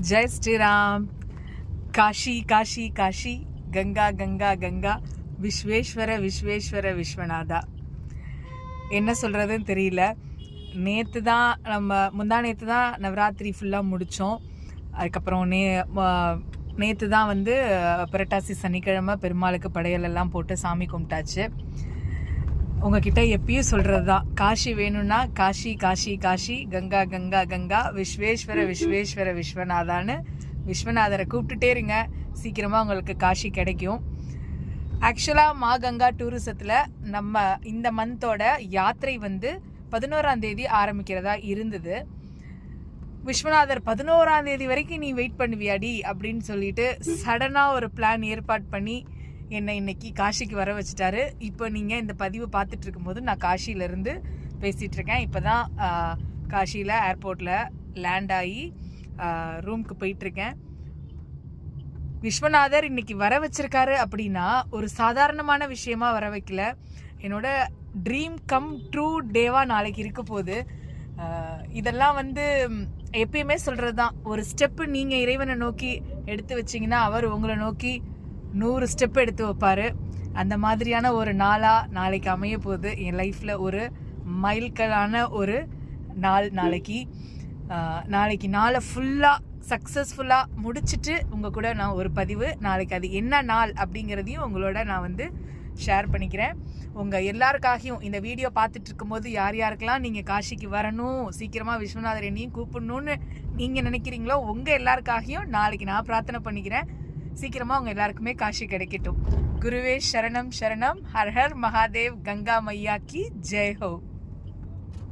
ஜெய் ஸ்ரீராம். காஷி காஷி காஷி, கங்கா கங்கா கங்கா, விஸ்வேஸ்வர விஸ்வேஸ்வர விஸ்வநாதா. என்ன சொல்கிறதுன்னு தெரியல. நேற்று தான் முந்தா நேற்று தான் நவராத்திரி ஃபுல்லாக முடித்தோம். அதுக்கப்புறம் நேற்று தான் புரட்டாசி சனிக்கிழமை பெருமாளுக்கு படையலெல்லாம் போட்டு சாமி கும்பிட்டாச்சு. உங்ககிட்ட எப்பயும் சொல்கிறது தான், காஷி வேணும்னா காஷி காஷி காஷி, கங்கா கங்கா கங்கா, விஸ்வேஸ்வர விஸ்வேஸ்வர விஸ்வநாதான்னு விஸ்வநாதரை கூப்பிட்டுட்டே இருங்க. சீக்கிரமாக உங்களுக்கு காஷி கிடைக்கும். ஆக்சுவலாக மா கங்கா டூரிசத்தில் நம்ம இந்த மந்தோட யாத்திரை 11ஆம் தேதி ஆரம்பிக்கிறதா இருந்தது. விஸ்வநாதர் 11ஆம் தேதி வரைக்கும் நீ வெயிட் பண்ணுவியாடி அப்படின்னு சொல்லிட்டு சடனாக ஒரு பிளான் ஏற்பாடு பண்ணி என்னை இன்னைக்கு காஷிக்கு வர வச்சுட்டாரு. இப்போ நீங்கள் இந்த பதிவு பார்த்துட்டு இருக்கும்போது நான் காஷியிலேருந்து பேசிகிட்டு இருக்கேன். இப்போ தான் காஷியில் ஏர்போர்ட்டில் லேண்ட் ஆகி ரூமுக்கு போயிட்டுருக்கேன். விஸ்வநாதர் இன்னைக்கு வர வச்சிருக்காரு அப்படின்னா ஒரு சாதாரணமான விஷயமா வர வைக்கல. என்னோட ட்ரீம் கம் ட்ரூ டேவாக நாளைக்கு இருக்க போகுது. இதெல்லாம் எப்பயுமே சொல்கிறது தான், ஒரு ஸ்டெப்பு நீங்கள் இறைவனை நோக்கி எடுத்து வச்சிங்கன்னா அவர் உங்களை நோக்கி 100 ஸ்டெப் எடுத்து வைப்பார். அந்த மாதிரியான ஒரு நாளாக நாளைக்கு அமைய போகுது. என் லைஃப்பில் ஒரு மைல்கல்லான ஒரு நாள் நாளைக்கு நாளை ஃபுல்லாக சக்ஸஸ்ஃபுல்லாக முடிச்சுட்டு உங்கள் கூட நான் ஒரு பதிவு நாளைக்கு அது என்ன நாள் அப்படிங்கிறதையும் உங்களோட நான் ஷேர் பண்ணிக்கிறேன். உங்கள் எல்லாருக்காகவும் இந்த வீடியோ பார்த்துட்டு இருக்கும்போது யார் யாருக்கெல்லாம் நீங்கள் காஷிக்கு வரணும், சீக்கிரமாக விஸ்வநாதர் என்னையும் கூப்பிடணும்னு நீங்கள் நினைக்கிறீங்களோ உங்கள் எல்லாருக்காகவும் நாளைக்கு நான் பிரார்த்தனை பண்ணிக்கிறேன். சீக்கிரமாக உங்கள் எல்லாருக்குமே காஷி கிடைக்கட்டும். குருவே சரணம் சரணம். Her her Mahadev. கங்கா மையா கி ஜெய் ஹோ.